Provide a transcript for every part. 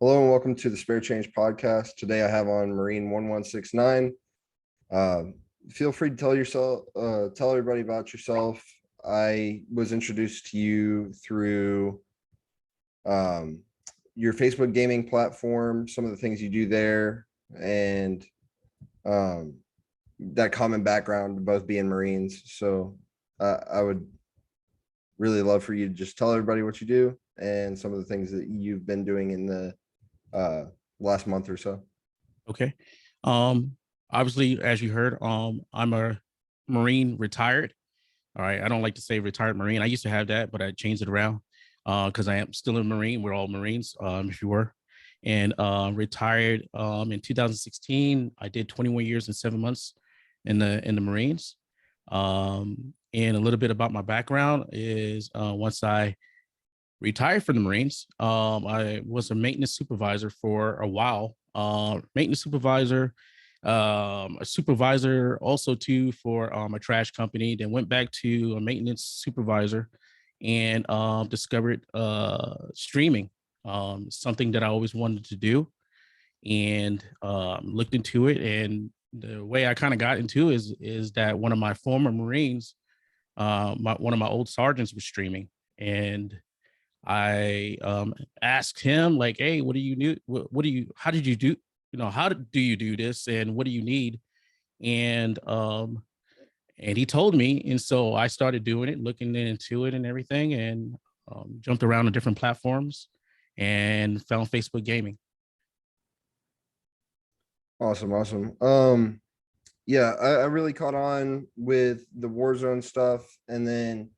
Hello and welcome to the Spare Change podcast. Today I have on Marine 1169. Uh, Feel free to tell everybody about yourself. I was introduced to you through um, your Facebook gaming platform, some of the things you do there, and um, that common background, both being Marines. So I would really love for you to just tell everybody what you do and some of the things that you've been doing in the uh, last month or so. Okay. Um, Obviously, as you heard, I'm a Marine retired. All right. I don't like to say retired Marine. I used to have that, but I changed it around because I am still a Marine. We're all Marines, if you were. And retired in 2016. I did 21 years and 7 months in the Marines. And a little bit about my background is once I retired from the Marines, I was a maintenance supervisor for a while. Maintenance supervisor, a supervisor also too for a trash company. Then went back to a maintenance supervisor and discovered streaming, something that I always wanted to do, and looked into it. And the way I kind of got into is that one of my former Marines, one of my old sergeants was streaming, and I asked him like, "Hey, what do you do? What do you? How did you do? Do you do this? And what do you need?" And and he told me, and so I started doing it, looking into it and everything, and jumped around on different platforms, and found Facebook Gaming. Awesome. Yeah, I really caught on with the Warzone stuff, and then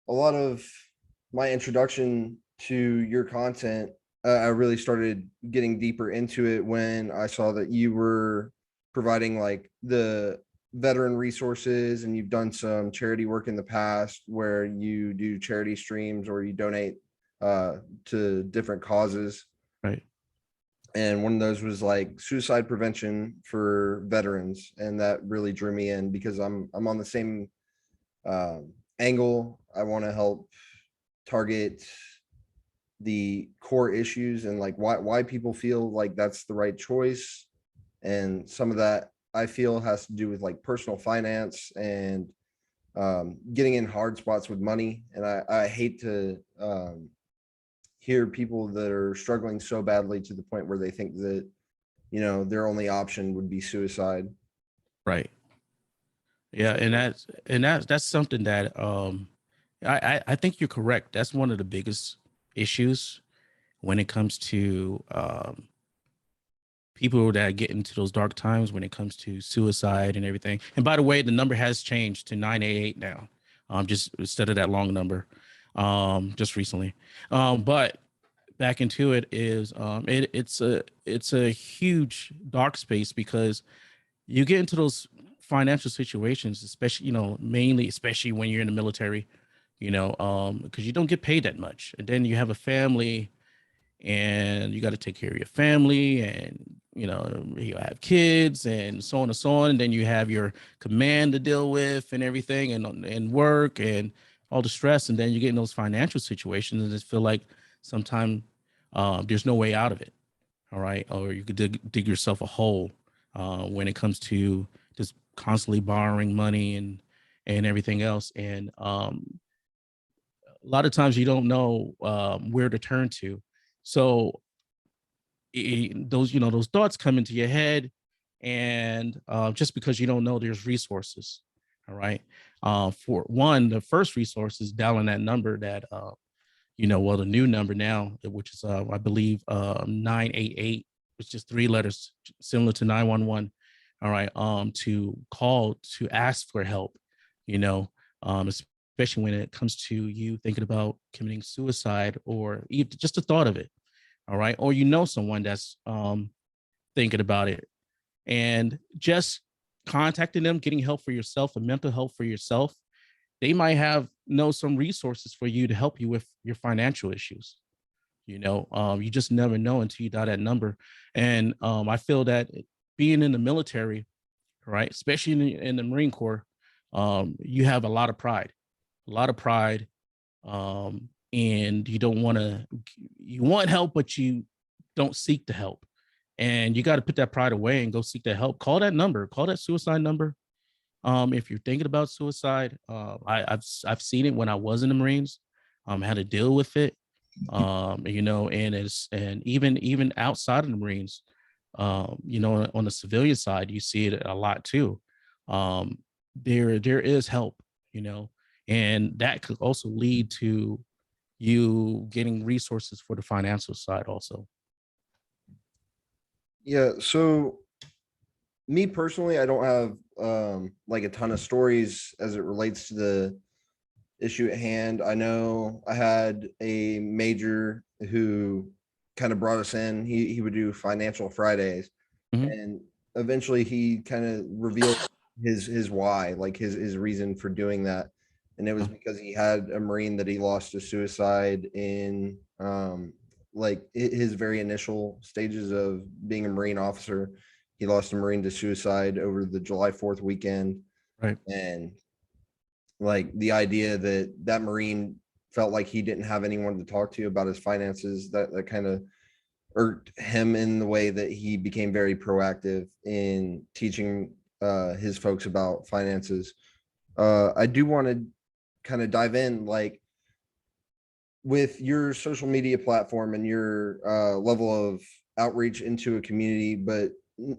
a lot of my introduction to your content. I really started getting deeper into it when I saw that you were providing like the veteran resources, and you've done some charity work in the past where you do charity streams or you donate to different causes. Right. And one of those was like suicide prevention for veterans, and that really drew me in because I'm on the same angle. I want to help target the core issues and like why people feel like that's the right choice, and some of that I feel has to do with like personal finance and getting in hard spots with money. And I hate to hear people that are struggling so badly to the point where they think that, you know, their only option would be suicide. Right. Yeah, and that's something that I think you're correct. That's one of the biggest issues when it comes to people that get into those dark times when it comes to suicide and everything. And by the way, the number has changed to 988 now, just instead of that long number, just recently. But back into it is it's a huge dark space because you get into those financial situations, especially mainly especially when you're in the military, because you don't get paid that much, and then you have a family and you got to take care of your family, and you have kids and so on and so on, and then you have your command to deal with and everything, and work and all the stress, and then you get in those financial situations and just feel like sometimes there's no way out of it. All right, or you could dig yourself a hole when it comes to just constantly borrowing money and everything else, and a lot of times you don't know where to turn to. So those thoughts come into your head, and just because you don't know there's resources. All right. For one, the first resource is dialing that number that well, the new number now, which is I believe 988, it's just three letters similar to 911. All right. To call to ask for help, you know, especially when it comes to you thinking about committing suicide, or even just the thought of it. All right. Or someone that's thinking about it, and just contacting them, getting help for yourself and mental health for yourself. They might have some resources for you to help you with your financial issues. You just never know until you dial that number. And I feel that being in the military, right, especially in the Marine Corps, you have a lot of pride, and you don't want to. You want help, but don't seek the help. And you got to put that pride away and go seek that help. Call that number, call that suicide number. If you're thinking about suicide, I've seen it when I was in the Marines, how to deal with it. And even outside of the Marines, on the civilian side, you see it a lot too. Um, there is help, and that could also lead to you getting resources for the financial side also. Yeah, so me personally, I don't have like a ton of stories as it relates to the issue at hand. I know I had a major who kind of brought us in. He would do financial Fridays, Mhm. and eventually he kind of revealed his why, like his reason for doing that. And it was Uh, because he had a Marine that he lost to suicide in like his very initial stages of being a Marine officer. He lost a Marine to suicide over the July 4th weekend. right. And like the idea that that Marine felt like he didn't have anyone to talk to about his finances, that kind of irked him in the way that he became very proactive in teaching his folks about finances. I do want to kind of dive in, like with your social media platform and your level of outreach into a community, but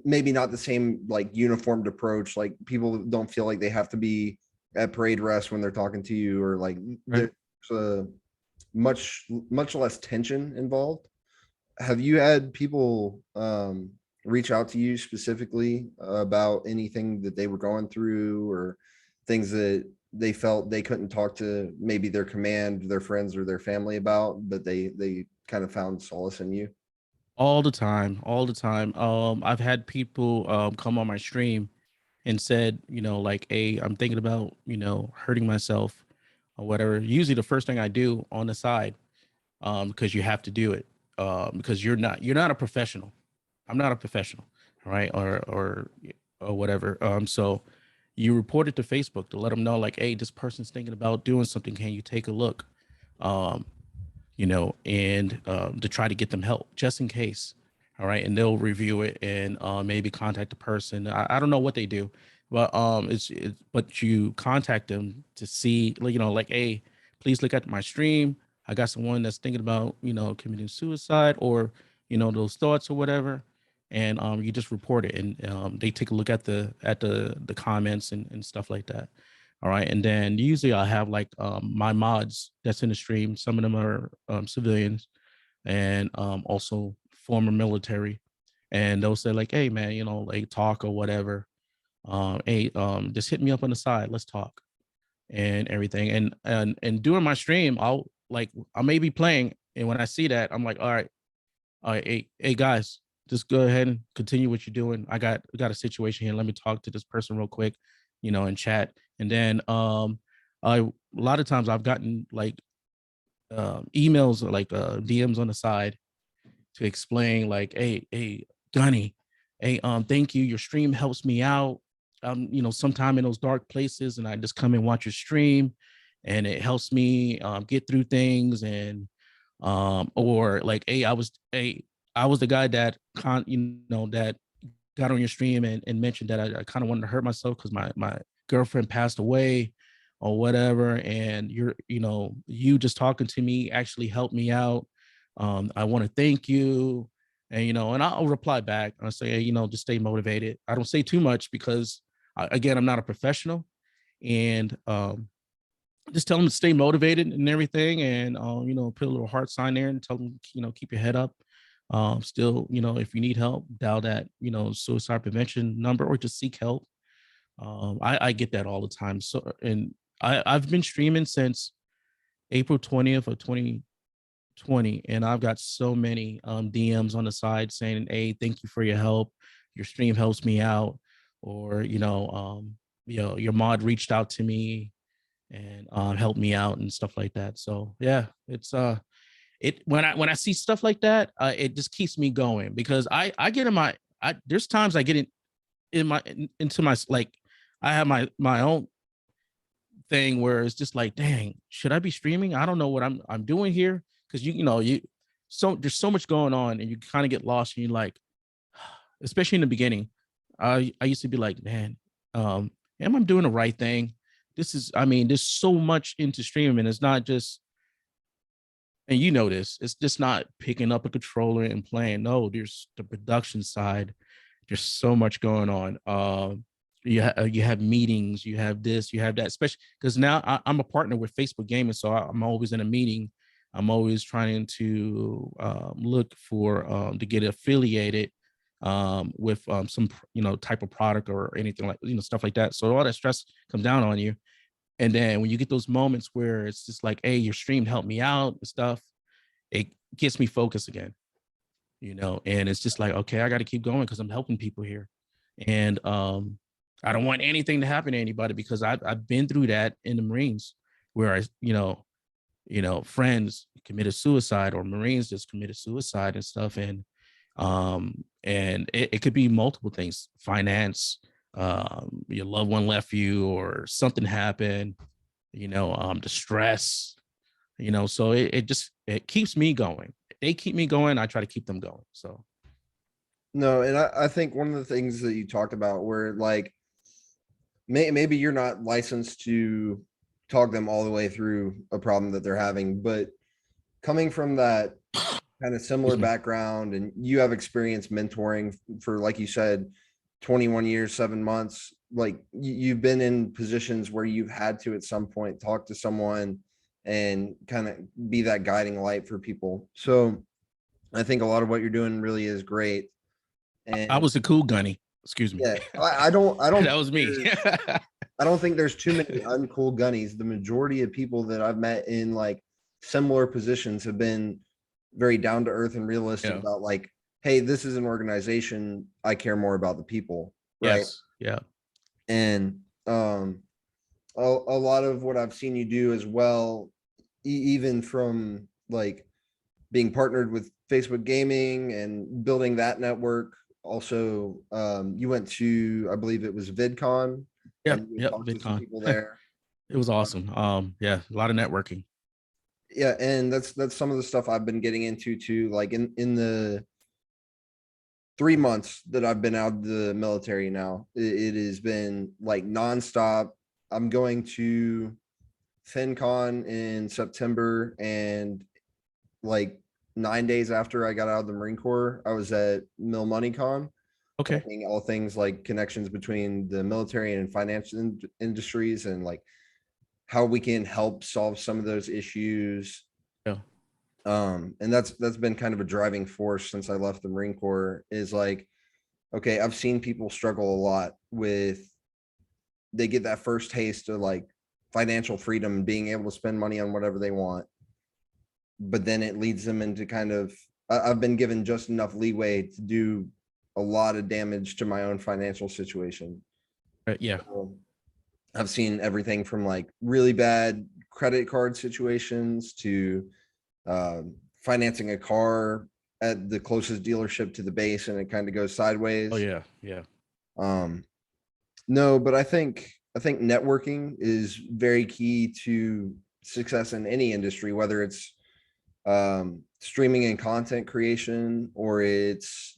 maybe not the same like uniformed approach. Like people don't feel like they have to be at parade rest when they're talking to you, or like Right. there's a much less tension involved. Have you had people reach out to you specifically about anything that they were going through, or things that they felt they couldn't talk to maybe their command, their friends, or their family about, but they kind of found solace in you? All the time, all the time. I've had people come on my stream and said, like, hey, I'm thinking about, hurting myself or whatever. Usually the first thing I do on the side, because you have to do it, because you're not a professional. I'm not a professional, right? Or whatever. So you report it to Facebook to let them know, like, hey, this person's thinking about doing something. Can you take a look? Um, and to try to get them help just in case. All right. And they'll review it and maybe contact the person. I don't know what they do, but but you contact them to see, like, hey, please look at my stream. I got someone that's thinking about, committing suicide or, those thoughts or whatever. And you just report it and they take a look at the comments and stuff like that. All right. And then usually I have like my mods that's in the stream. Some of them are civilians and also former military. And they'll say, like, hey man, like talk or whatever. Hey, just hit me up on the side. Let's talk and everything. And during my stream, I may be playing. And when I see that, I'm like, all right, hey guys, just go ahead and continue what you're doing. I got a situation here. Let me talk to this person real quick, and chat. And then a lot of times I've gotten like emails or like DMs on the side to explain, like, hey, Gunny, hey, thank you. Your stream helps me out. Sometime in those dark places, and I just come and watch your stream, and it helps me get through things. And or like, hey, I was the guy that that got on your stream and mentioned that I kind of wanted to hurt myself because my girlfriend passed away or whatever. And you just talking to me actually helped me out. I want to thank you. And, and I'll reply back. I'll say, hey, just stay motivated. I don't say too much because again, I'm not a professional. And just tell them to stay motivated and everything. And, put a little heart sign there and tell them, keep your head up. Still, if you need help, dial that, suicide prevention number or just seek help. I get that all the time. So, and I've been streaming since April 20th of 2020, and I've got so many DMs on the side saying, hey, thank you for your help. Your stream helps me out. Or, your mod reached out to me and helped me out and stuff like that. So yeah, it's it when I see stuff like that, it just keeps me going because I get in my there's times I get into my like I have my own thing where it's just like, dang, should I be streaming? I don't know what I'm doing here because you know there's so much going on, and you kind of get lost, and you're like, especially in the beginning, I used to be like, man, am I doing the right thing? I mean, there's so much into streaming. It's not just, and you know this, it's just not picking up a controller and playing. No, there's the production side. There's so much going on. You have meetings, you have this, you have that, especially because now I'm a partner with Facebook Gaming, so I'm always in a meeting. I'm always trying to look for to get affiliated with some type of product or anything like stuff like that. So all that stress comes down on you, and then when you get those moments where it's just like, hey, your stream helped me out and stuff, it gets me focused again, and it's just like, okay, I got to keep going because I'm helping people here, and I don't want anything to happen to anybody because I've been through that in the Marines where friends committed suicide or Marines just committed suicide and stuff. And it could be multiple things, finance, your loved one left you or something happened, the stress, so it keeps me going. They keep me going. I try to keep them going. So. No, and I think one of the things that you talked about where like maybe you're not licensed to talk them all the way through a problem that they're having, but coming from that kind of similar background and you have experience mentoring for, like you said, 21 years, 7 months, like you've been in positions where you've had to at some point talk to someone and kind of be that guiding light for people. So I think a lot of what you're doing really is great. And I was a cool gunny. Excuse me. Yeah, I don't. That was me. I don't think there's too many uncool gunnies. The majority of people that I've met in like similar positions have been very down to earth and realistic about like, hey, this is an organization. I care more about the people. Right. Yes. Yeah. And a lot of what I've seen you do as well, even from like being partnered with Facebook Gaming and building that network. Also, you went to, I believe it was VidCon. Yeah, and you talked to some VidCon. people there. It was awesome. Yeah, a lot of networking. Yeah, and that's some of the stuff I've been getting into too. Like in the 3 months that I've been out of the military now, it has been like nonstop. I'm going to FinCon in September, and like 9 days after I got out of the Marine Corps, I was at Mill Money Con. Okay. Talking all things like connections between the military and financial industries and like how we can help solve some of those issues. Yeah. And that's been kind of a driving force since I left the Marine Corps is like, okay, I've seen people struggle a lot with, they get that first taste of like financial freedom and being able to spend money on whatever they want. But then it leads them into kind of, I've been given just enough leeway to do a lot of damage to my own financial situation. Yeah. I've seen everything from like really bad credit card situations to financing a car at the closest dealership to the base, and it kind of goes sideways. Oh yeah, yeah. No, but I think networking is very key to success in any industry, whether it's streaming and content creation or it's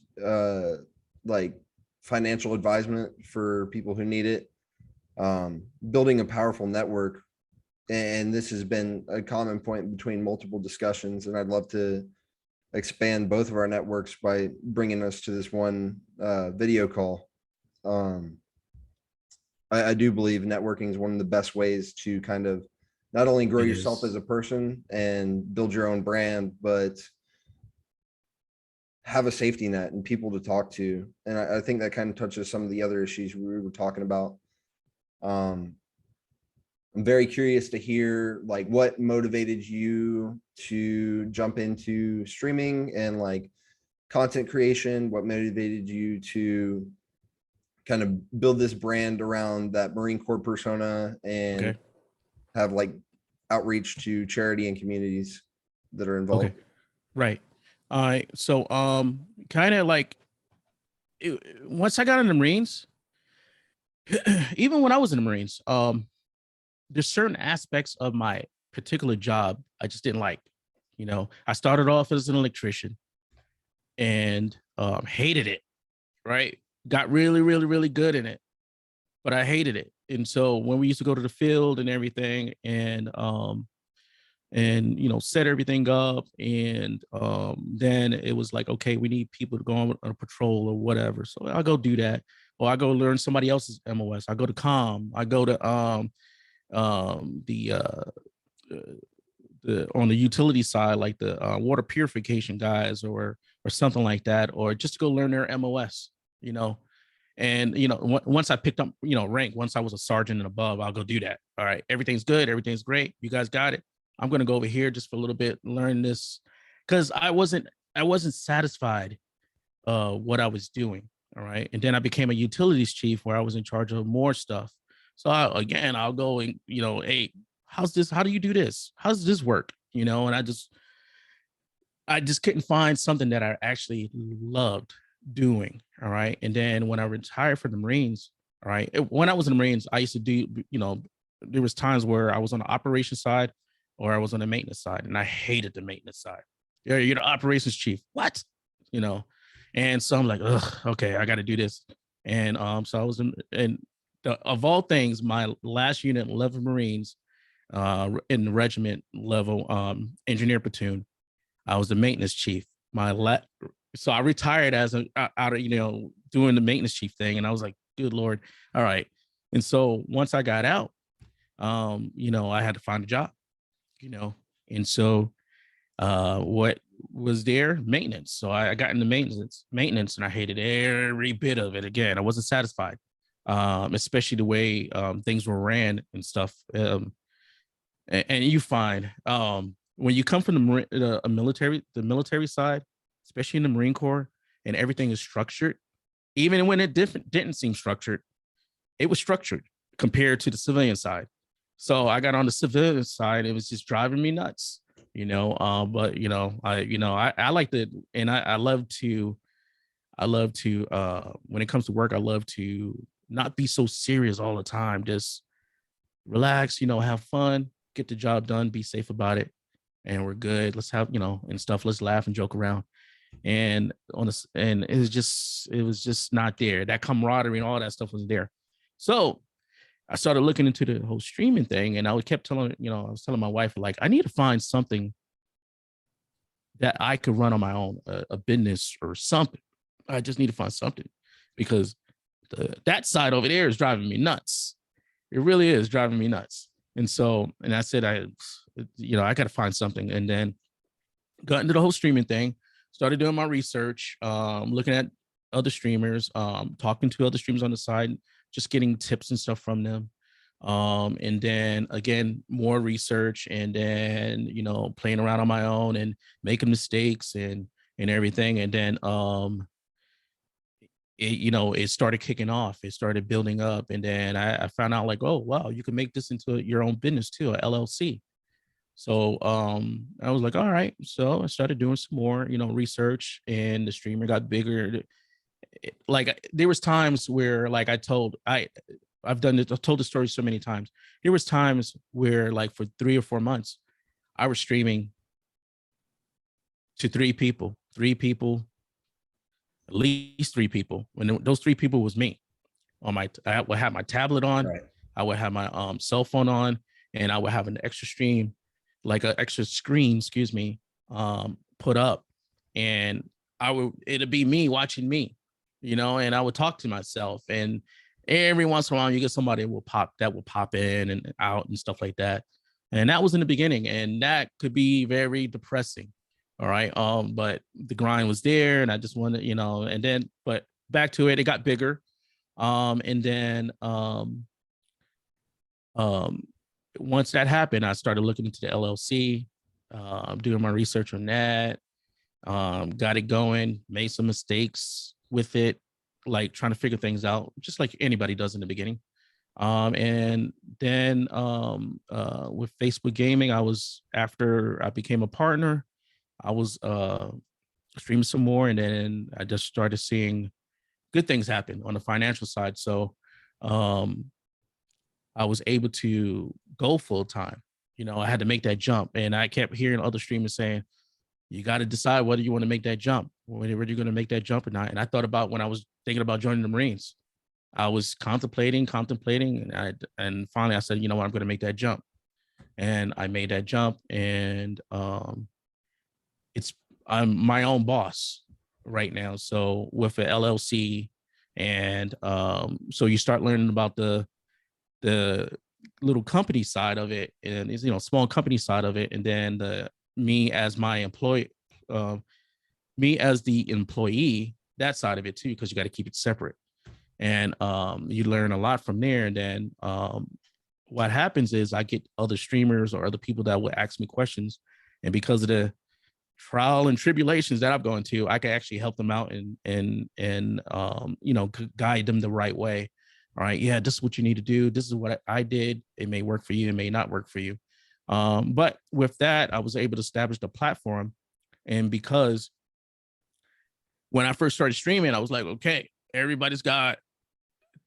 like financial advisement for people who need it. Building a powerful network, and this has been a common point between multiple discussions, and I'd love to expand both of our networks by bringing us to this one video call. I do believe networking is one of the best ways to kind of not only grow yourself as a person and build your own brand, but have a safety net and people to talk to. And I think that kind of touches some of the other issues we were talking about. I'm very curious to hear like what motivated you to jump into streaming and like content creation, what motivated you to kind of build this brand around that Marine Corps persona and have like outreach to charity and communities that are involved. Okay. Right. All right. So kind of like once I got in the Marines, even when I was in the Marines, there's certain aspects of my particular job I just didn't like. You know, I started off as an electrician and hated it, right? Got really, really, really good in it, but I hated it. And so when we used to go to the field and everything, and you know, set everything up, and then it was like, okay, we need people to go on a patrol or whatever. So I'll go do that, or I go learn somebody else's MOS. I go to com. I go to the on the utility side, like the water purification guys, or something like that, or just to go learn their MOS, you know. And you know, once I picked up, you know, rank, once I was a sergeant and above, I'll go do that. All right, everything's good, everything's great. You guys got it. I'm gonna go over here just for a little bit, learn this, because I wasn't satisfied what I was doing. All right, and then I became a utilities chief where I was in charge of more stuff. So again, I'll go and, you know, hey, how's this? How do you do this? How does this work? You know, and I just couldn't find something that I actually loved doing. All right. And then when I retired from the Marines, all right, when I was in the Marines, I used to do, you know, there was times where I was on the operations side or I was on the maintenance side, and I hated the maintenance side. Yeah, you're the operations chief. What? You know, and so I'm like, ugh, okay, I got to do this. And so I was in of all things, my last unit, 11 Marines, in the regiment level, engineer platoon. I was the maintenance chief. So I retired as out of, you know, doing the maintenance chief thing, and I was like, good lord, all right. And so once I got out, you know, I had to find a job, you know, and so what was there? Maintenance. So I got into maintenance, and I hated every bit of it. Again, I wasn't satisfied, especially the way things were ran and stuff. And you find when you come from the military side, especially in the Marine Corps, and everything is structured, even when it didn't seem structured, it was structured compared to the civilian side. So I got on the civilian side, it was just driving me nuts, you know. But I like to, and I love to when it comes to work, I love to not be so serious all the time. Just relax, you know, have fun, get the job done, be safe about it, and we're good. Let's have, you know, and stuff. Let's laugh and joke around. And on this, and it was just not there. That camaraderie and all that stuff was there. So I started looking into the whole streaming thing, and I kept telling, you know, I was telling my wife, like, I need to find something that I could run on my own, a business or something. I just need to find something, because that side over there is driving me nuts. It really is driving me nuts. And so, and I said, I got to find something. And then got into the whole streaming thing, started doing my research, looking at other streamers, talking to other streamers on the side, just getting tips and stuff from them. And then again, more research, and then, you know, playing around on my own and making mistakes and everything. And then it started kicking off. It started building up, and then I found out, like, oh wow, you can make this into your own business too, a LLC. So I was like, all right. So I started doing some more, you know, research, and the streamer got bigger. Like there was times where, like, I've done it. I've told the story so many times. There was times where, like, for 3 or 4 months, I was streaming to three people, at least three people. When those three people was me. I would have my tablet on, Right. I would have my cell phone on, and I would have an extra stream, like an extra screen, excuse me, put up, and it'd be me watching me, you know, and I would talk to myself, and every once in a while you get somebody that will pop in and out and stuff like that. And that was in the beginning, and that could be very depressing. All right. But the grind was there, and I just wanted, you know, and then, but back to it, it got bigger. And then um once that happened, I started looking into the LLC, doing my research on that, got it going, made some mistakes with it, like trying to figure things out, just like anybody does in the beginning. And then with Facebook Gaming, after I became a partner, I was streaming some more, and then I just started seeing good things happen on the financial side. So um, I was able to go full time, I had to make that jump. And I kept hearing other streamers saying, you got to decide whether you want to make that jump, whether you're going to make that jump or not. And I thought about when I was thinking about joining the Marines, I was contemplating, and finally I said, you know what, I'm going to make that jump. And I made that jump, and I'm my own boss right now. So with an LLC, and so you start learning about the little company side of it, and it's small company side of it, and then me as my employee, me as the employee, that side of it too, because you got to keep it separate. And you learn a lot from there. And then what happens is I get other streamers or other people that will ask me questions, and because of the trial and tribulations that I've gone to, I can actually help them out and guide them the right way. All right, yeah, this is what you need to do. This is what I did. It may work for you. It may not work for you. But with that, I was able to establish the platform. And because when I first started streaming, I was like, okay, everybody's got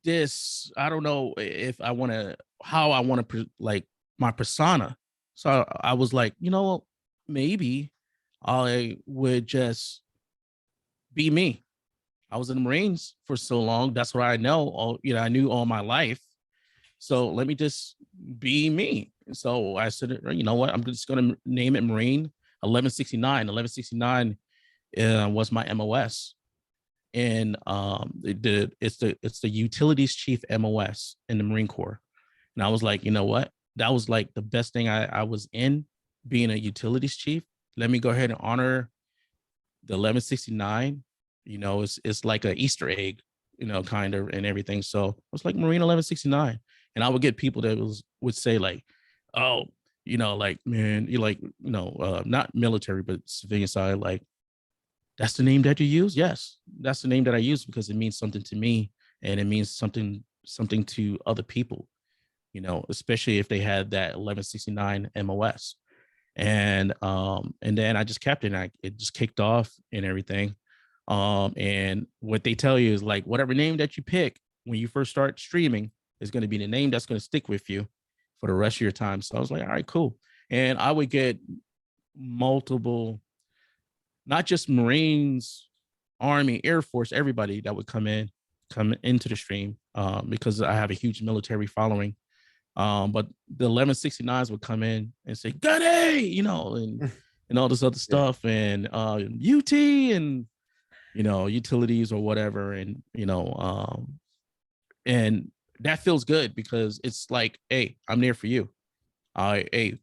this. I don't know if I want to, how I want to like my persona. So I was like, maybe I would just be me. I was in the Marines for so long. That's what I know. I knew all my life. So let me just be me. And so I said, you know what? I'm just going to name it Marine 1169. 1169 was my MOS. And it's the utilities chief MOS in the Marine Corps. And I was like, you know what? That was like the best thing I was in, being a utilities chief. Let me go ahead and honor the 1169. It's like an Easter egg, kind of, and everything. So it was like Marine 1169. And I would get people that would say like, oh, like, man, you like, not military, but civilian side, like, that's the name that you use? Yes, that's the name that I use because it means something to me, and it means something to other people, especially if they had that 1169 MOS. And then I just kept it, and it just kicked off and everything. And what they tell you is like, whatever name that you pick when you first start streaming is going to be the name that's going to stick with you for the rest of your time. So I was like, all right, cool. And I would get multiple, not just Marines, Army, Air Force, everybody that would come into the stream, because I have a huge military following. But the 1169s would come in and say, Gunny, and all this other stuff, and UT, and utilities or whatever. And and that feels good because it's like, hey, I'm there for you. Hey,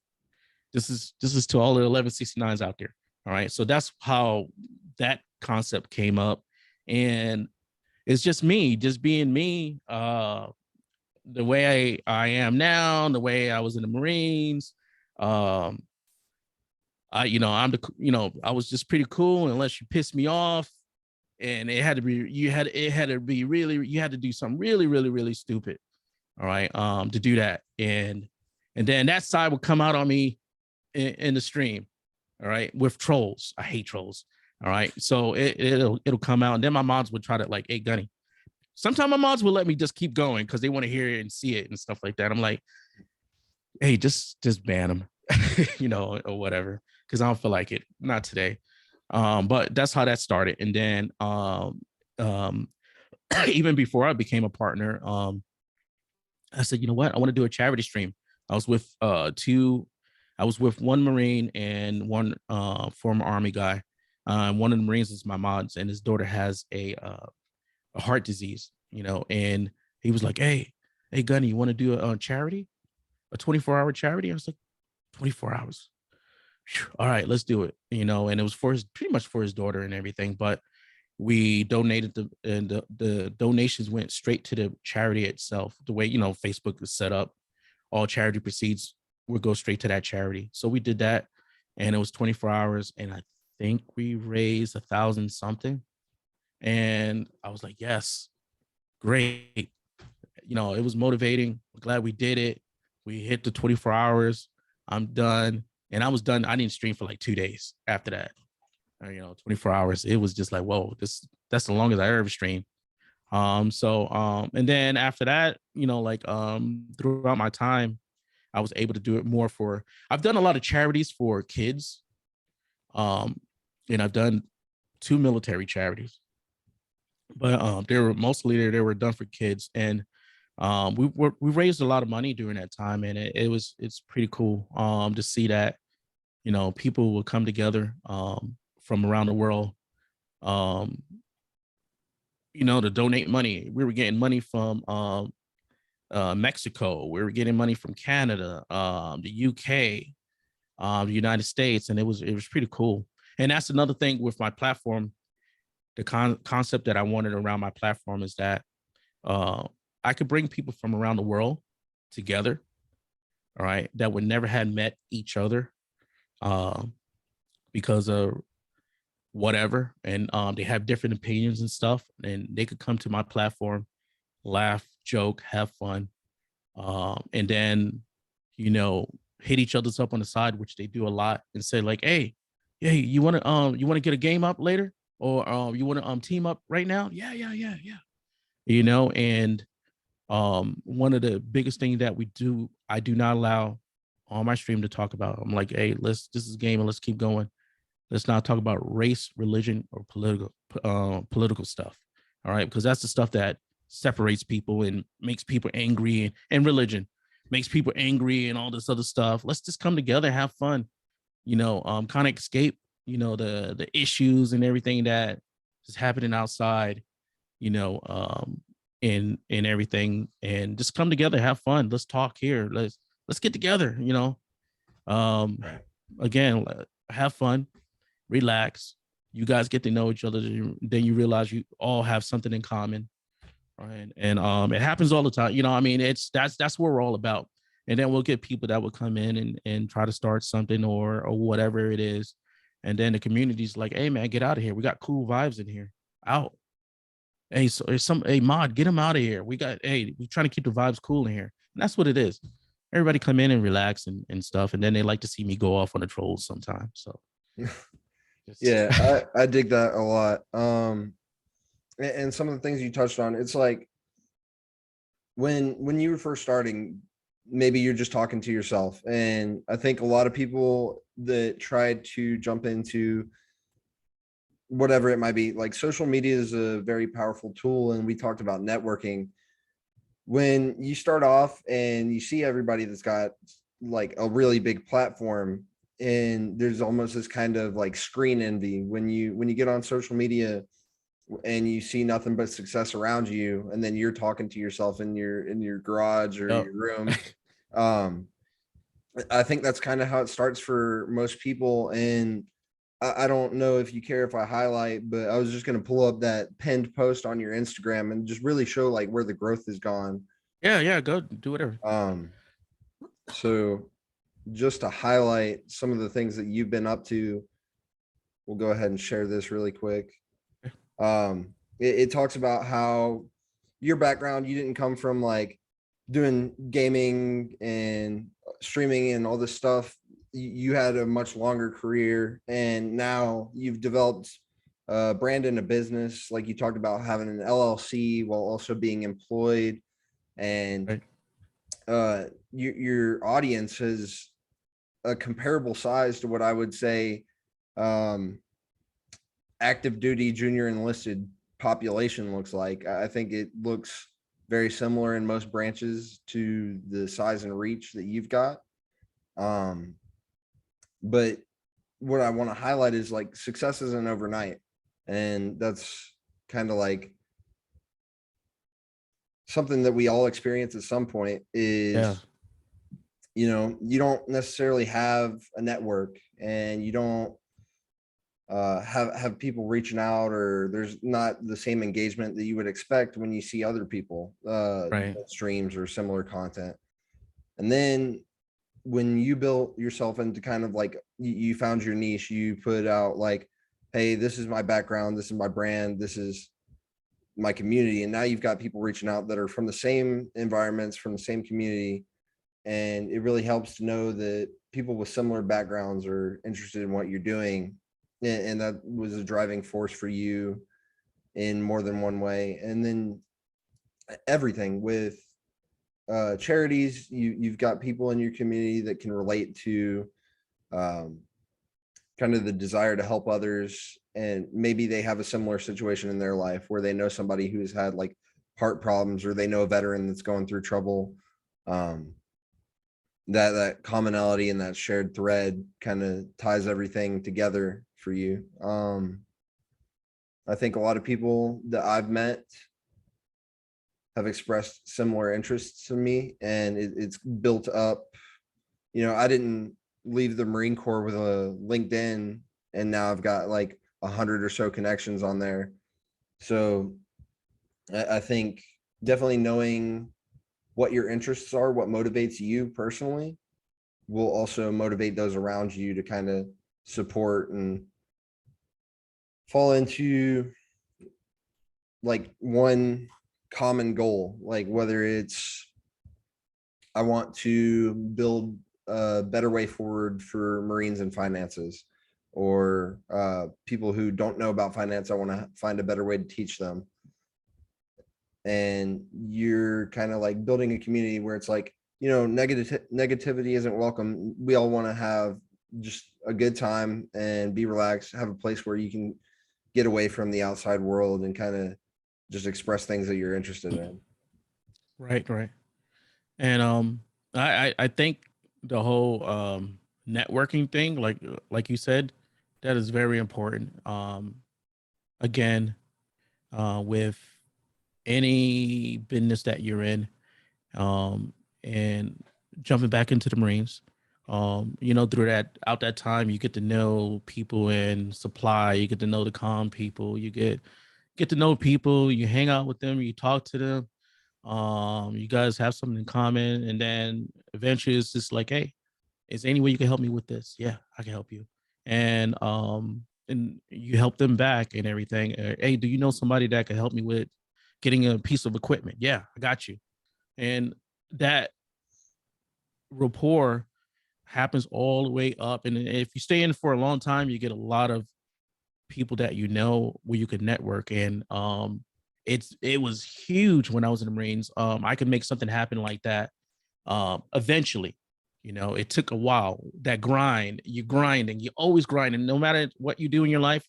this is to all the 1169s out there. All right. So that's how that concept came up. And it's just me, just being me, the way I am now, the way I was in the Marines. I'm I was just pretty cool unless you pissed me off. And it had to be, you had to do something really, really, really stupid. All right. To do that. And then that side would come out on me in the stream. All right. With trolls. I hate trolls. All right. So it'll come out. And then my mods would try to like, hey, Gunny. Sometimes my mods will let me just keep going because they want to hear it and see it and stuff like that. I'm like, hey, just ban them, or whatever. Because I don't feel like it. Not today. But that's how that started. And then even before I became a partner, I said, you know what? I want to do a charity stream. I was with one Marine and one former Army guy. One of the Marines is my mods, and his daughter has a heart disease, and he was like, hey, Gunny, you want to do a charity, a 24-hour charity? I was like, 24 hours. All right, let's do it. And it was pretty much for his daughter and everything. But we donated the donations went straight to the charity itself. The way, Facebook is set up, all charity proceeds would go straight to that charity. So we did that, and it was 24 hours. And I think we raised 1,000 something. And I was like, yes, great. It was motivating. I'm glad we did it. We hit the 24 hours. I'm done. And I was done. I didn't stream for like 2 days after that. 24 hours. It was just like, whoa, that's the longest I ever streamed. And then after that, throughout my time, I was able to do it more for. I've done a lot of charities for kids, um, and I've done two military charities, but they were mostly they were done for kids, and we raised a lot of money during that time, and it's pretty cool to see that people will come together from around the world, um, to donate money. We were getting money from Mexico. We were getting money from Canada, the UK, the United States, and it was pretty cool. And that's another thing with my platform. The concept that I wanted around my platform is that uh, I could bring people from around the world together, all right, that would never had met each other um, because of whatever, and they have different opinions and stuff, and they could come to my platform, laugh, joke, have fun, and then you know hit each other's up on the side, which they do a lot, and say like, hey, you want to get a game up later, or you want to team up right now? Yeah, yeah, yeah, yeah. And one of the biggest things that we do, I do not allow on my stream to talk about. I'm like, hey, this is game and let's keep going. Let's not talk about race, religion, or political stuff. All right, because that's the stuff that separates people and makes people angry, and religion makes people angry and all this other stuff. Let's just come together, have fun, kind of escape, the issues and everything that is happening outside, you know, and everything, and just come together, have fun. Let's talk here. Let's get together. Um, Right. Again, have fun, relax. You guys get to know each other. Then you realize you all have something in common, right? And it happens all the time. I mean, that's what we're all about. And then we'll get people that will come in and try to start something or whatever it is. And then the community's like, hey man, get out of here. We got cool vibes in here. Out. Hey, so there's hey mod, get him out of here. We trying to keep the vibes cool in here. And that's what it is. Everybody come in and relax and stuff. And then they like to see me go off on the trolls sometimes. So Yeah, I dig that a lot. And some of the things you touched on, it's like when you were first starting, maybe you're just talking to yourself. And I think a lot of people that tried to jump into whatever it might be, like social media is a very powerful tool. And we talked about networking. When you start off and you see everybody that's got like a really big platform, and there's almost this kind of like screen envy when you get on social media and you see nothing but success around you, and then you're talking to yourself in your garage or Yep. your room. um I think that's kind of how it starts for most people. And I don't know if you care if I highlight, but I was just going to pull up that pinned post on your Instagram and just really show like where the growth has gone. Yeah, go do whatever. um so just to highlight some of the things that you've been up to, we'll go ahead and share this really quick. It talks about how your background, you didn't come from like doing gaming and streaming and all this stuff. You had a much longer career, and now you've developed a brand and a business. Like you talked about having an LLC while also being employed, and Right. your audience has a comparable size to what I would say um, active duty junior enlisted population looks like. I think it looks very similar in most branches to the size and reach that you've got. Um, but what I want to highlight is like success isn't overnight. And that's kind of like something that we all experience at some point Yeah. is, you don't necessarily have a network, and you don't have people reaching out, or there's not the same engagement that you would expect when you see other people Right. streams or similar content. And then when you built yourself into kind of like you found your niche, you put out like, hey, this is my background, this is my brand, this is my community. And now you've got people reaching out that are from the same environments, from the same community. And it really helps to know that people with similar backgrounds are interested in what you're doing. And that was a driving force for you in more than one way. And then everything with charities. You've got people in your community that can relate to um, kind of the desire to help others, and maybe they have a similar situation in their life where they know somebody who's had like heart problems, or they know a veteran that's going through trouble. um, that commonality and that shared thread kind of ties everything together for you. I think a lot of people that I've met have expressed similar interests to me, and it's built up. I didn't leave the Marine Corps with a LinkedIn, and now I've got like 100 or so connections on there. So I think definitely knowing what your interests are, what motivates you personally, will also motivate those around you to kind of support and fall into like one common goal. Like whether it's, I want to build a better way forward for Marines and finances, or people who don't know about finance, I want to find a better way to teach them. And you're kind of like building a community where it's like, negativity isn't welcome. We all want to have just a good time and be relaxed, have a place where you can get away from the outside world and kind of just express things that you're interested in. Right, right. And I think the whole networking thing, like you said, that is very important. Again, with any business that you're in, um, and jumping back into the Marines, through that time, you get to know people in supply, you get to know the comm people, you get to know people, you hang out with them, you talk to them, you guys have something in common, and then eventually it's just like, hey, is there any way you can help me with this? Yeah, I can help you. And you help them back and everything. Hey, do you know somebody that can help me with getting a piece of equipment? Yeah, I got you. And that rapport happens all the way up. And if you stay in for a long time, you get a lot of people that you know where you can network. And it was huge when I was in the Marines. I could make something happen like that. Eventually, it took a while. That grind, you grinding, you always grinding. No matter what you do in your life,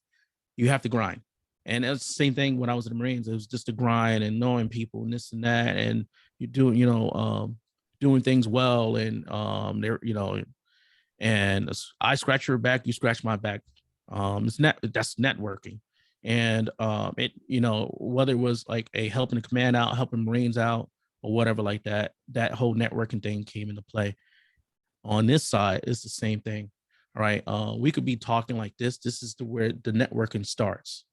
you have to grind. And it's the same thing when I was in the Marines. It was just a grind and knowing people and this and that, and you doing, doing things well. And they're, and I scratch your back, you scratch my back. That's networking. And whether it was like a helping the command out, helping Marines out, or whatever like that, that whole networking thing came into play. On this side, it's the same thing. All right. We could be talking like this. This is where the networking starts.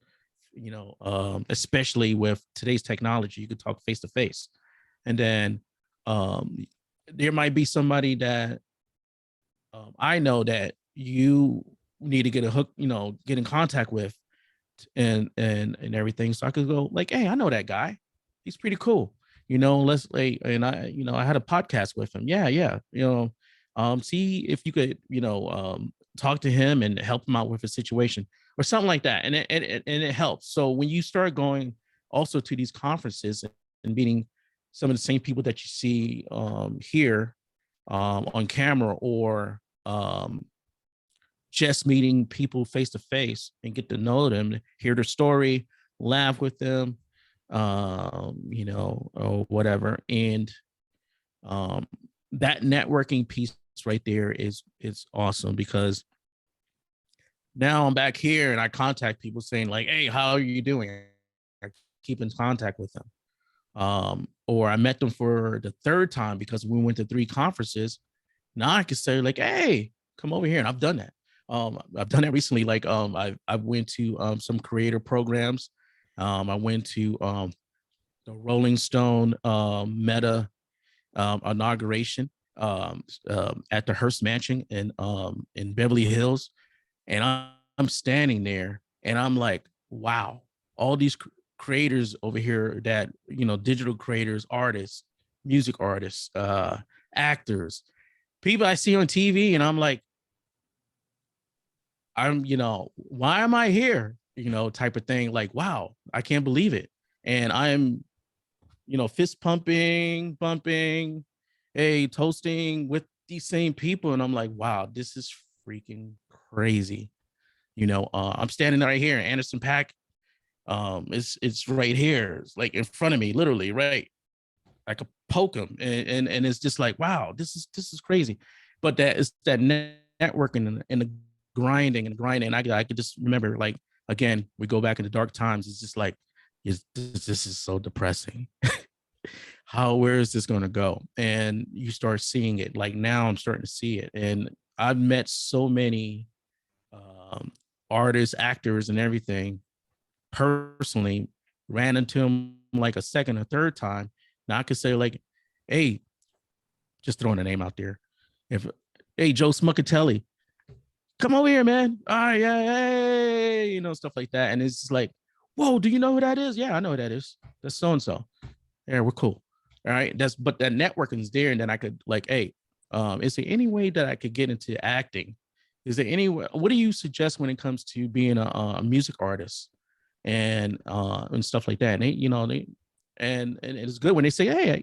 Especially with today's technology, you could talk face to face. And then um there might be somebody that I know that you need to get a hook, get in contact with, and everything. So I could go like, hey, I know that guy. He's pretty cool. Let's like, and I had a podcast with him. Yeah, yeah. See if you could, talk to him and help him out with a situation or something like that. And it helps. So when you start going also to these conferences and meeting some of the same people that you see here on camera, or just meeting people face to face and get to know them, hear their story, laugh with them, or whatever. And um, that networking piece right there is awesome, because now I'm back here and I contact people saying like, hey, how are you doing? I keep in contact with them. Or I met them for the third time because we went to 3 conferences. Now I can say like, hey, come over here. And I've done that. I've done that recently. Like I went to some creator programs. I went to the Rolling Stone Meta inauguration at the Hearst Mansion in Beverly Hills. And I'm standing there and I'm like, wow, all these creators over here that, digital creators, artists, music artists, actors, people I see on TV. And I'm like, why am I here? Type of thing. Like, wow, I can't believe it. And I'm, fist pumping, bumping, hey, toasting with these same people. And I'm like, wow, this is freaking crazy. I'm standing right here, Anderson Pack. It's right here. It's like in front of me, literally, right? I could poke him, and it's just like, wow, this is crazy. But that is that networking and the grinding and grinding. I could just remember, like, again, we go back into dark times. It's just like, this is so depressing. Where is this going to go? And you start seeing it. Like now, I'm starting to see it, and I've met so many um, artists, actors, and everything personally. Ran into them like a second or third time. Now I could say like, hey, just throwing a name out there. If Hey, Joe Smuckatelli, come over here, man. All right, yeah, hey, stuff like that. And it's like, whoa, do you know who that is? Yeah, I know who that is. That's so and so. Yeah, we're cool. All right. But that networking is there. And then I could like, hey, is there any way that I could get into acting? Is there any way, what do you suggest when it comes to being a music artist and stuff like that? And and it's good when they say, hey,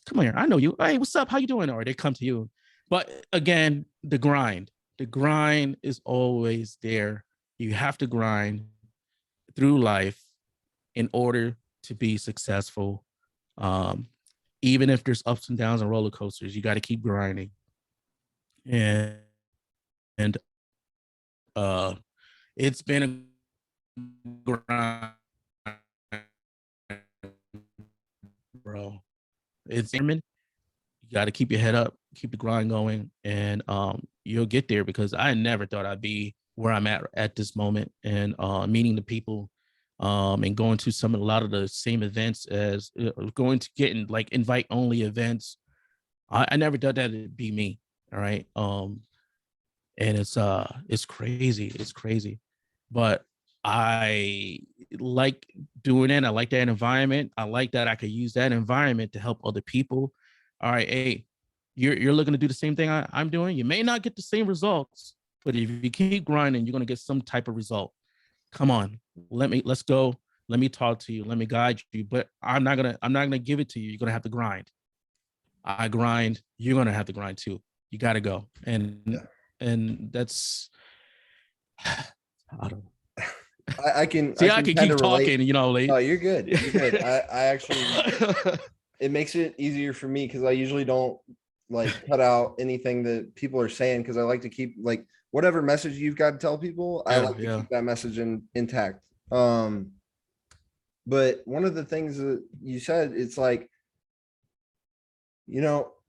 come here, I know you. Hey, what's up? How you doing? Or they come to you. But again, the grind is always there. You have to grind through life in order to be successful. Um, Even if there's ups and downs and roller coasters, you got to keep grinding. And uh, it's been a grind, bro. You got to keep your head up, keep the grind going, and you'll get there. Because I never thought I'd be where I'm at this moment, and meeting the people, and going to a lot of the same events as going to getting like invite only events. I never thought that it'd be me. All right. And it's crazy. It's crazy. But I like doing it. I like that environment. I like that I could use that environment to help other people. All right, hey, you're looking to do the same thing I'm doing. You may not get the same results, but if you keep grinding, you're gonna get some type of result. Come on, let's go. Let me talk to you. Let me guide you. But I'm not gonna give it to you. You're gonna have to grind. I grind. You're gonna have to grind too. You gotta go. And that's I don't know. I See, I can could kind keep of relate. talking, like. Oh, you're good. You're good. I actually, it makes it easier for me because I usually don't like cut out anything that people are saying because I like to keep like whatever message you've got to tell people, I Yeah, like to yeah. keep that message intact. But one of the things that you said, it's like,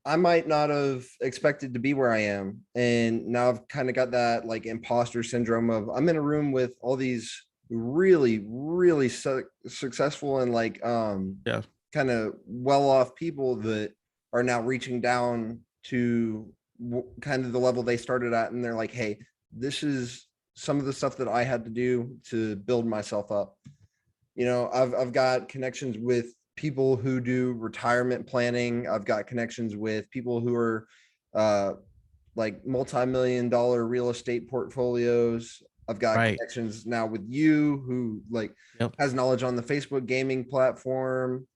I might not have expected to be where I am. And now I've kind of got that like imposter syndrome of I'm in a room with all these really, really successful and like Yeah. kind of well-off people that are now reaching down to kind of the level they started at. And they're like, hey, this is some of the stuff that I had to do to build myself up. I've got connections with people who do retirement planning. I've got connections with people who are like multi-million dollar real estate portfolios. I've got Right. connections now with you who like Yep. has knowledge on the Facebook gaming platform.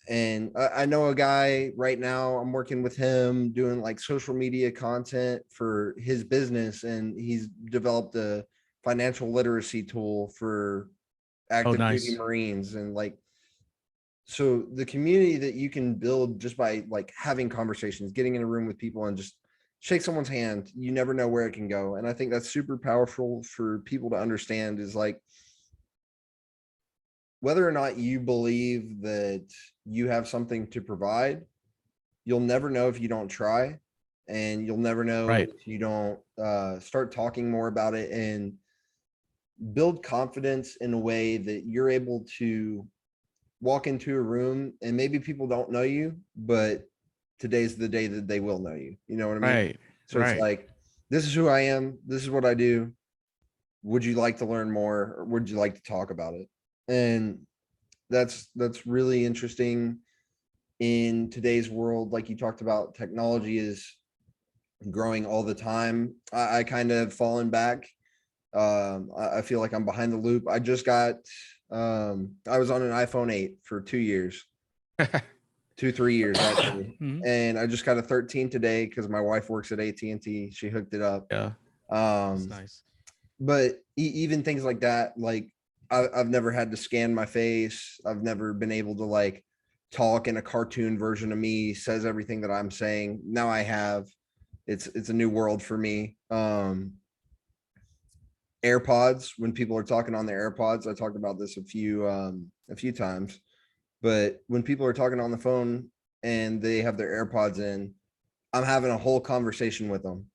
And I know a guy right now, I'm working with him doing like social media content for his business. And he's developed a financial literacy tool for Oh, active duty nice. Marines. And like, so the community that you can build just by like having conversations, getting in a room with people and just shake someone's hand, you never know where it can go. And I think that's super powerful for people to understand is like, whether or not you believe that you have something to provide, you'll never know if you don't try, and you'll never know Right. if you don't start talking more about it and build confidence in a way that you're able to walk into a room and maybe people don't know you, but today's the day that they will know you. You know what I mean? Right. So it's Right. like, this is who I am. This is what I do. Would you like to learn more, or would you like to talk about it? And that's really interesting in today's world. Like you talked about, technology is growing all the time. I kind of fallen back. I feel like I'm behind the loop. I just got I was on an iPhone 8 for 2 years. 2-3 years actually. Mhm. And I just got a 13 today because my wife works at AT&T. She hooked it up. Yeah, that's Um, nice. but even things like that, like I've never had to scan my face. I've never been able to like talk in a cartoon version of me says everything that I'm saying. Now I have. It's a new world for me. AirPods, when people are talking on their AirPods, I talked about this a few times, but when people are talking on the phone and they have their AirPods in, I'm having a whole conversation with them.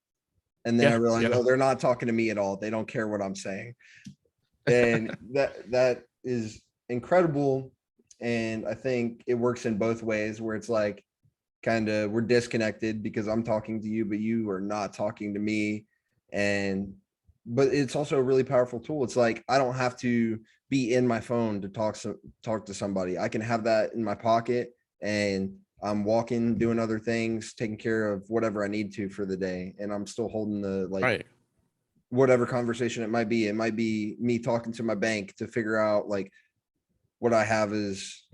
And then I Yeah, realize, yeah, oh, they're not talking to me at all. They don't care what I'm saying. And that is incredible. And I think it works in both ways where it's like kind of we're disconnected because I'm talking to you, but you are not talking to me. And but it's also a really powerful tool. It's like I don't have to be in my phone to talk to somebody. I can have that in my pocket and I'm walking, doing other things, taking care of whatever I need to for the day. And I'm still holding the like right, whatever conversation it might be. It might be me talking to my bank to figure out like what I have is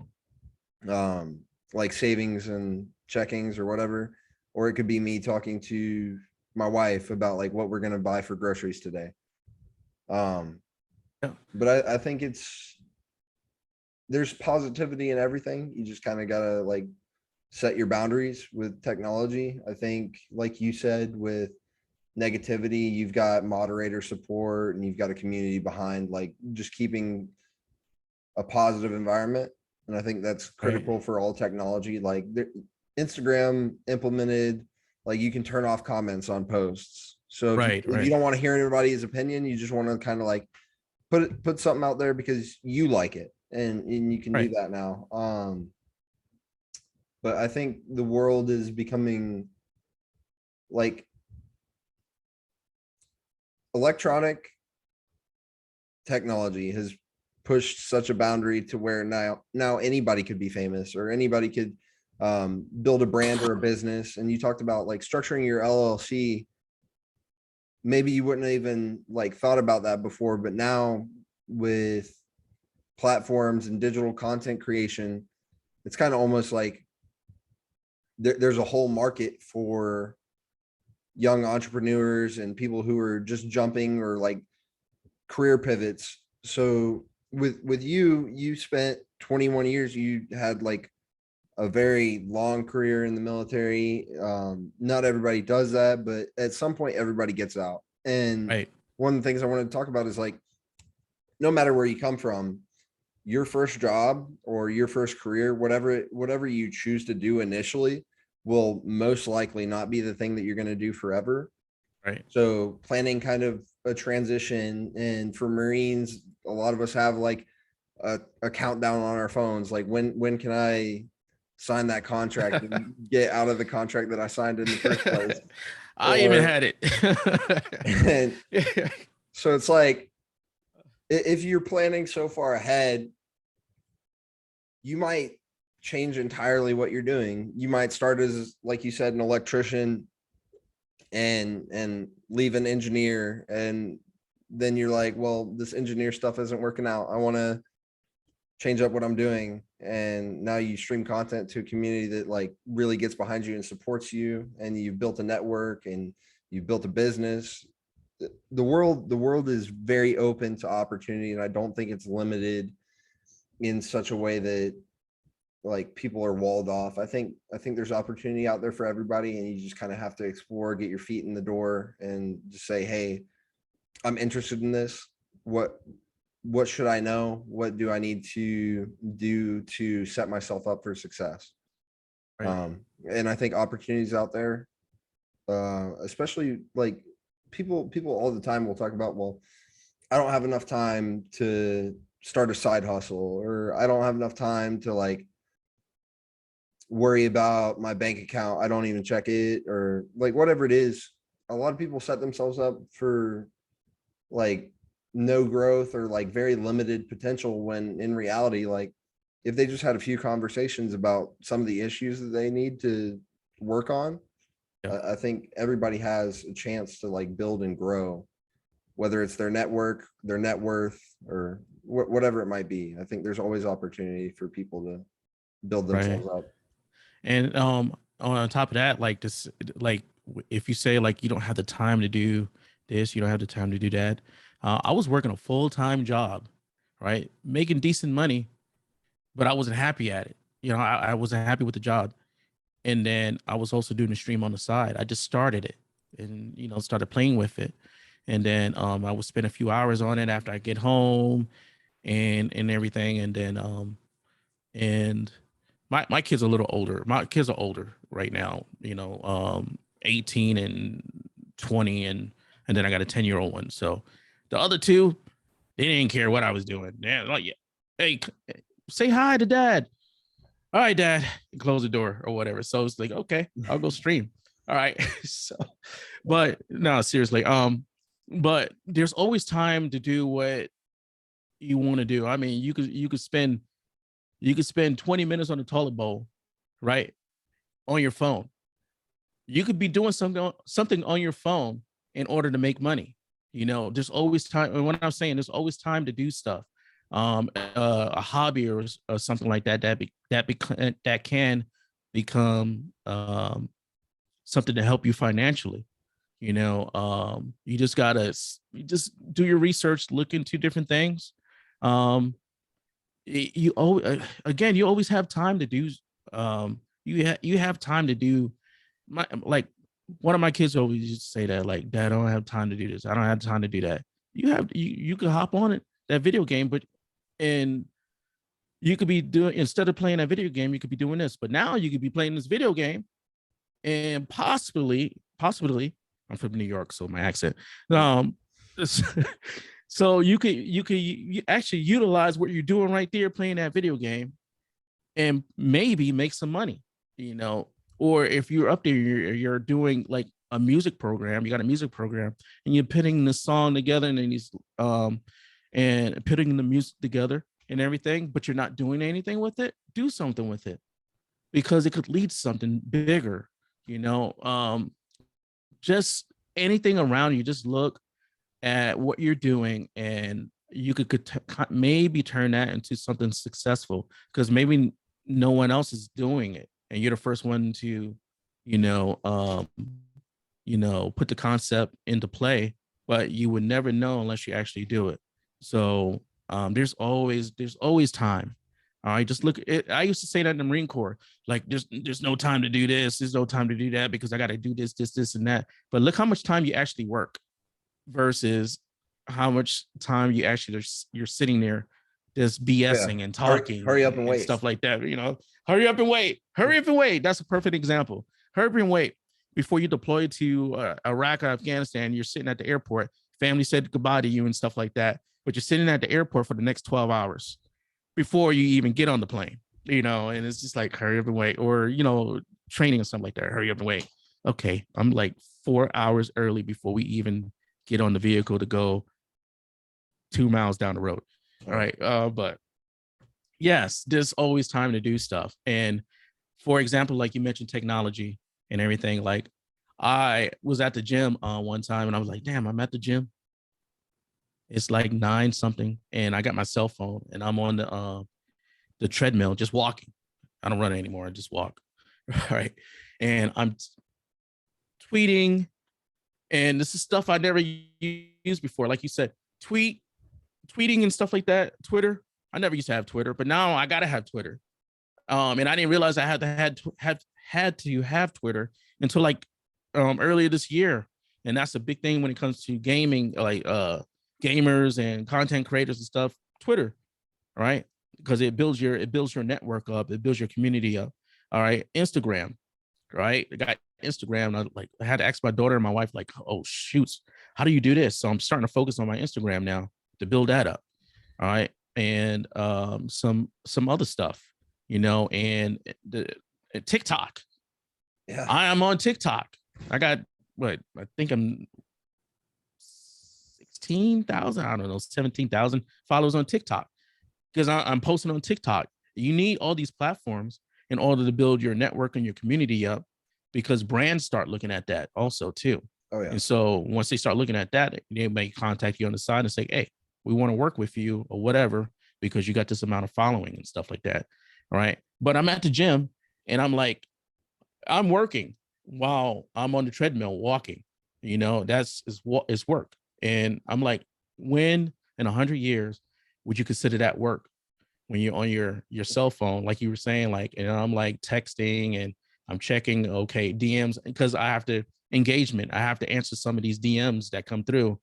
like savings and checkings or whatever, or it could be me talking to my wife about like what we're gonna buy for groceries today. Um, yeah, but I think there's positivity in everything. You just kind of gotta like set your boundaries with technology. I think, like you said, with negativity, you've got moderator support and you've got a community behind like just keeping a positive environment. And I think that's right, critical for all technology. Like Instagram implemented, like you can turn off comments on posts. So right, if you right, don't want to hear anybody's opinion, you just want to kind of like put something out there because you like it. And you can do right. that now. But I think the world is becoming like electronic technology has pushed such a boundary to where now anybody could be famous or anybody could build a brand or a business. And you talked about like structuring your LLC. Maybe you wouldn't have even like thought about that before, but now with platforms and digital content creation, it's kind of almost like there's a whole market for young entrepreneurs and people who are just jumping or like career pivots. So with you spent 21 years, you had like a very long career in the military. Not everybody does that, but at some point everybody gets out. And Right. one of the things I wanted to talk about is like no matter where you come from, your first job or your first career, whatever you choose to do initially will most likely not be the thing that you're going to do forever. Right. So planning kind of a transition, and for Marines, a lot of us have like a countdown on our phones. Like when can I sign that contract and get out of the contract that I signed in the first place? I even Or had it. and so it's like if you're planning so far ahead, you might change entirely what you're doing. You might start as, like you said, an electrician and leave an engineer, and then you're like, well, this engineer stuff isn't working out. I want to change up what I'm doing. And now you stream content to a community that like really gets behind you and supports you, and you've built a network and you've built a business. The world is very open to opportunity, and I don't think it's limited in such a way that like people are walled off. I think there's opportunity out there for everybody, and you just kind of have to explore, get your feet in the door, and just say, hey, I'm interested in this. What should I know? What do I need to do to set myself up for success? Right. And I think opportunities out there, especially like people all the time will talk about, well, I don't have enough time to start a side hustle, or I don't have enough time to like worry about my bank account. I don't even check it, or like whatever it is. A lot of people set themselves up for like no growth or like very limited potential, when in reality, like if they just had a few conversations about some of the issues that they need to work on, Yeah. I think everybody has a chance to like build and grow, whether it's their network, their net worth, or whatever it might be. I think there's always opportunity for people build Right. themselves up. And on top of that, like this, like if you say like you don't have the time to do this, you don't have the time to do that. I was working a full-time job, right? Making decent money, but I wasn't happy at it. You know, I wasn't happy with the job. And then I was also doing a stream on the side. I just started it and started playing with it. And then I would spend a few hours on it after I get home and everything. And then and my kids are a little older. My kids are older right now, 18 and 20 and then I got a 10-year-old one. So the other two, they didn't care what I was doing. They're like, yeah, hey, say hi to dad. All right, dad, close the door or whatever. So it's like, okay, I'll go stream. All right. So, but no, seriously. But there's always time to do what you want to do. I mean, you could spend 20 minutes on the toilet bowl, right? On your phone. You could be doing something on your phone in order to make money. There's always time. And what I'm saying, there's always time to do stuff. A hobby or something like that that can become something to help you financially. You just do your research, look into different things. Um, you always, again, you always have time to do. You have time to do. Like one of my kids always used to say that, like, Dad, I don't have time to do this. I don't have time to do that. You could hop on it that video game, but and you could be doing, instead of playing that video game, you could be doing this. But now you could be playing this video game and possibly, I'm from New York, so my accent. Um, so you actually utilize what you're doing right there, playing that video game, and maybe make some money. Or if you're up there, you're doing like a music program. You got a music program, and you're putting the song together, and then and putting the music together and everything, but you're not doing anything with it. Do something with it because it could lead to something bigger. Just anything around you. Just look at what you're doing, and you could maybe turn that into something successful because maybe no one else is doing it, and you're the first one to, put the concept into play. But you would never know unless you actually do it. So there's always time. All right, just look. I used to say that in the Marine Corps. Like, there's no time to do this. There's no time to do that because I got to do this, and that. But look how much time you actually work versus how much time you're sitting there just BSing and talking. Hurry up and wait. Stuff like that. Hurry up and wait. Hurry up and wait. That's a perfect example. Hurry up and wait before you deploy to Iraq or Afghanistan. You're sitting at the airport. Family said goodbye to you and stuff like that. But you're sitting at the airport for the next 12 hours before you even get on the plane, and it's just like, hurry up and wait. Or, training or something like that. Hurry up and wait. Okay, I'm like 4 hours early before we even get on the vehicle to go 2 miles down the road. All right. But yes, there's always time to do stuff. And for example, like you mentioned technology and everything, like I was at the gym one time and I was like, damn, I'm at the gym. It's like 9 something, and I got my cell phone, and I'm on the treadmill, just walking. I don't run anymore. I just walk. Right. And I'm tweeting, and this is stuff I never used before. Like you said, tweeting and stuff like that. Twitter. I never used to have Twitter, but now I gotta have Twitter. And I didn't realize I had to have Twitter until like earlier this year. And that's a big thing when it comes to gaming, like gamers and content creators and stuff. Twitter, right? Because it builds your network up, it builds your community up. All right. Instagram, right? I got Instagram. I had to ask my daughter and my wife, like, oh shoots, how do you do this? So I'm starting to focus on my Instagram now to build that up. All right. And some other stuff, and TikTok. Yeah. I am on TikTok. I got I think I'm 16,000, I don't know, 17,000 followers on TikTok because I'm posting on TikTok. You need all these platforms in order to build your network and your community up, because brands start looking at that also too. Oh yeah. And so once they start looking at that, they may contact you on the side and say, hey, we want to work with you or whatever, because you got this amount of following and stuff like that. All right. But I'm at the gym and I'm like, I'm working while I'm on the treadmill walking. That's is what is work. And I'm like, when in 100 years would you consider that work when you're on your cell phone, like you were saying, like, and I'm like texting and I'm checking, okay, DMs, because I have to engagement. I have to answer some of these DMs that come through,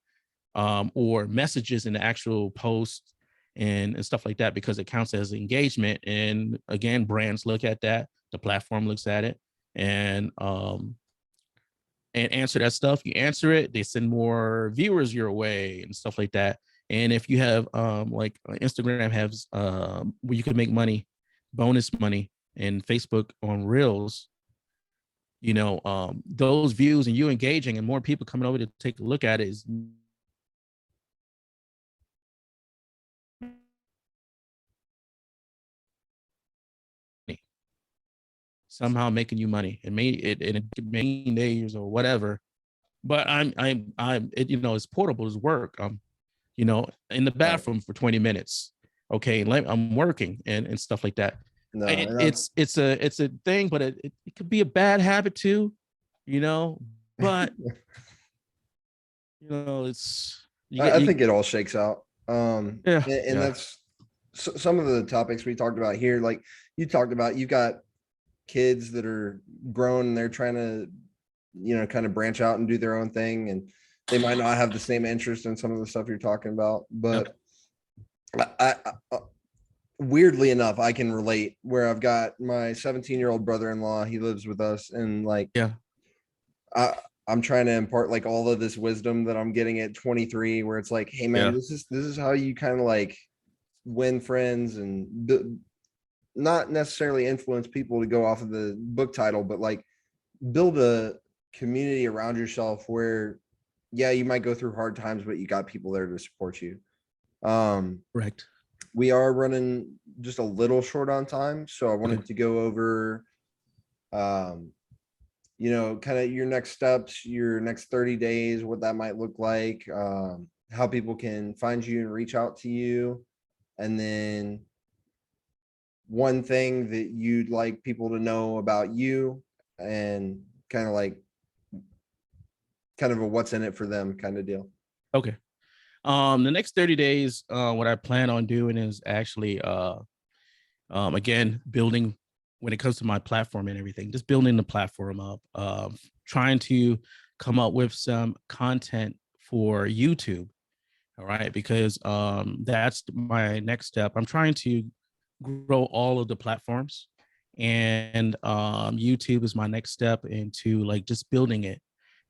or messages in the actual post and stuff like that, because it counts as engagement. And again, brands look at that, the platform looks at it, and answer that stuff. You answer it, they send more viewers your way and stuff like that. And if you have like Instagram has where you can make money, bonus money, and Facebook on Reels, those views and you engaging and more people coming over to take a look at it is somehow making you money, and may it in days or whatever. But it's portable, it's work. In the Right. bathroom for 20 minutes. Okay, I'm working and stuff like that. No, And and it's a thing, but it could be a bad habit too, you know. But it's you get I you think it all shakes out. yeah And yeah that's some of the topics we talked about here. Like you talked about, you've got kids that are grown and they're trying to, kind of branch out and do their own thing. And they might not have the same interest in some of the stuff you're talking about. But yep, weirdly enough, I can relate where I've got my 17-year-old brother-in-law. He lives with us, and like, yeah I, I'm trying to impart like all of this wisdom that I'm getting at 23, where it's like, hey man, yeah this is how you kind of like win friends and not necessarily influence people to go off of the book title, but like build a community around yourself where, yeah, you might go through hard times, but you got people there to support you. Um, correct. we are running just a little short on time, so I Okay. wanted to go over, um, kind of your next steps, your next 30 days, what that might look like, how people can find you and reach out to you, and then one thing that you'd like people to know about you, and kind of like kind of a what's in it for them kind of deal. Okay. The next 30 days, what I plan on doing is actually again, building when it comes to my platform and everything, just building the platform up, trying to come up with some content for YouTube. All right, because that's my next step. I'm trying to grow all of the platforms, and YouTube is my next step into like just building it.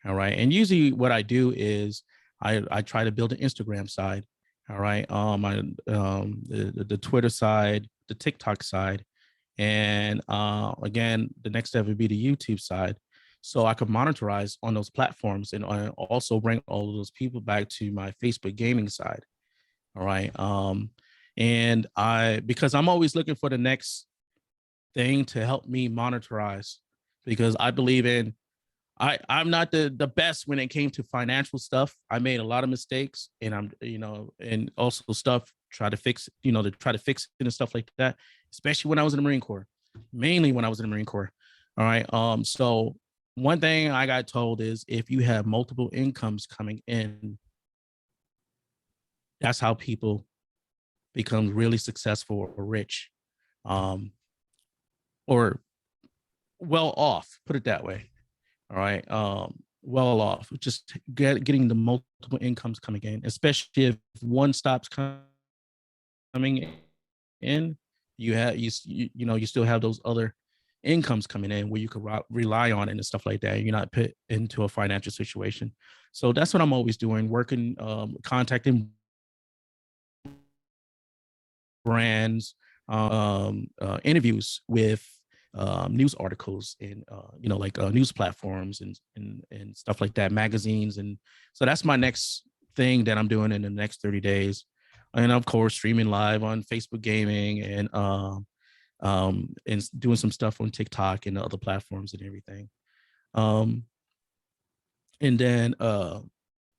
All right, and usually what I do is I try to build an Instagram side. All right, the Twitter side, the TikTok side, and again, the next step would be the YouTube side. So I could monetize on those platforms and also bring all of those people back to my Facebook gaming side. All right. And because I'm always looking for the next thing to help me monetize, because I believe in, I'm not the best when it came to financial stuff. I made a lot of mistakes, and and also stuff to try to fix it and stuff like that, especially when I was in the Marine Corps, mainly when I was in the Marine Corps. All right. So one thing I got told is if you have multiple incomes coming in, that's how people become really successful or rich, um, or well off, put it that way. All right. Well off, just getting the multiple incomes coming in, especially if one stops coming in, you still have those other incomes coming in where you could rely on it and stuff like that. You're not put into a financial situation. So that's what I'm always doing, working, contacting brands, interviews with news articles and like news platforms and stuff like that, magazines. And so that's my next thing that I'm doing in the next 30 days. And of course, streaming live on Facebook Gaming and doing some stuff on TikTok and other platforms and everything. Um, and then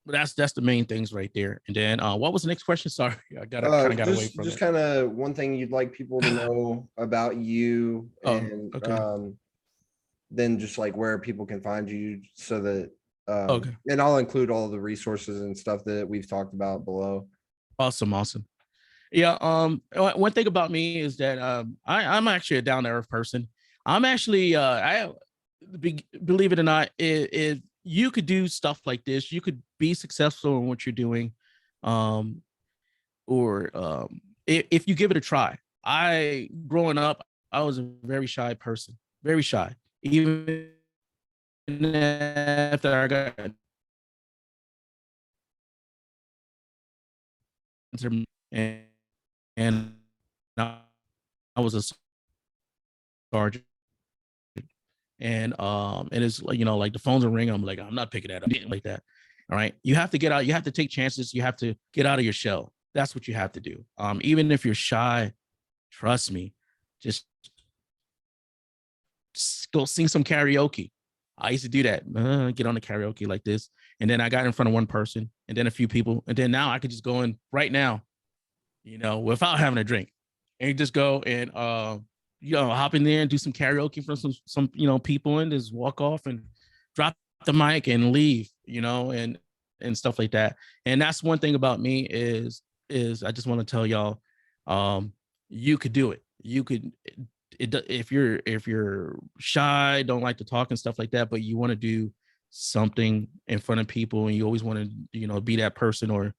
that's the main things right there. And then what was the next question? Sorry, I got away from Just it. kind of one thing you'd like people to know about you, Oh, and okay. then just like where people can find you, so that Okay. and I'll include all the resources and stuff that we've talked about below. Awesome. Awesome. Yeah. One thing about me is that I'm actually a down to earth person. I'm actually believe it or not, if you could do stuff like this, you could be successful in what you're doing, um, or if you give it a try. I growing up, I was a very shy person, very shy. Even after I got and and I was a sergeant. And it's like, like the phones are ringing. I'm like, I'm not picking that up like that. All right. You have to get out. You have to take chances. You have to get out of your shell. That's what you have to do. Even if you're shy, trust me, just go sing some karaoke. I used to do that. Get on the karaoke like this. And then I got in front of one person and then a few people. And then now I could just go in right now, without having a drink, and you just go and hop in there and do some karaoke for some people, and just walk off and drop the mic and leave, and stuff like that. And that's one thing about me is I just want to tell y'all, you could do it. You could if you're shy, don't like to talk and stuff like that, but you want to do something in front of people, and you always want to be that person, or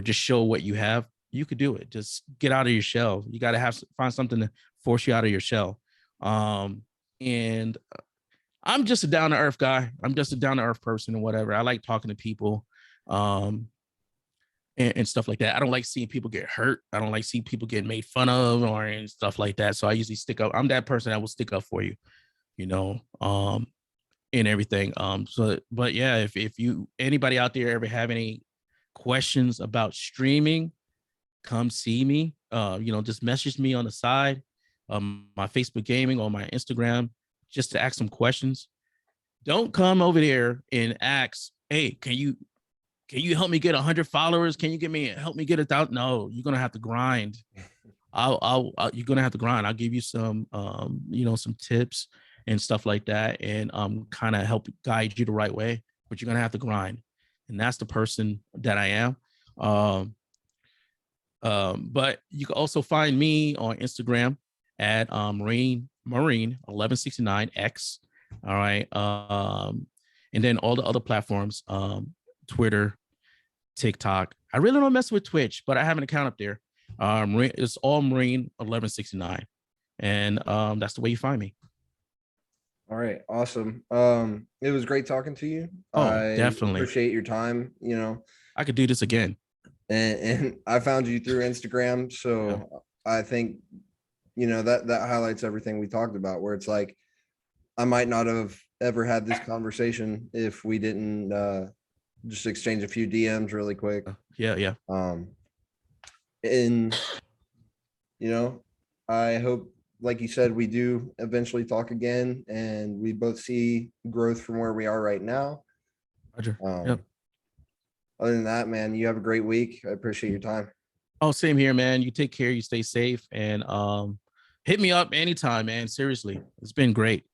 just show what you have. You could do it. Just get out of your shell. You got to find something to force you out of your shell. And I'm just a down to earth guy. I'm just a down to earth person and whatever. I like talking to people, and stuff like that. I don't like seeing people get hurt. I don't like seeing people get made fun of and stuff like that. So I usually stick up. I'm that person that will stick up for you, you know, and everything. But yeah, if you anybody out there ever have any questions about streaming, come see me. Just message me on the side, my Facebook gaming or my Instagram, just to ask some questions. Don't come over there and ask, hey, can you help me get 100 followers? Can you help me get 1,000? No, you're gonna have to grind. You're gonna have to grind. I'll give you some, some tips and stuff like that, and kind of help guide you the right way. But you're gonna have to grind, and that's the person that I am. But you can also find me on Instagram at Marine 1169X. All right. And then all the other platforms, Twitter, TikTok. I really don't mess with Twitch, but I have an account up there. It's all Marine 1169. And that's the way you find me. All right, awesome. It was great talking to you. Oh, I definitely. appreciate your time, I could do this again. and I found you through Instagram. Yeah. So I think, that highlights everything we talked about, where it's like, I might not have ever had this conversation if we didn't just exchange a few DMs really quick. Yeah. And, I hope, like you said, we do eventually talk again and we both see growth from where we are right now. Roger. Um, Yep. Other than that, man, you have a great week. I appreciate your time. Oh, same here, man. You take care, you stay safe, and hit me up anytime, man. Seriously. It's been great.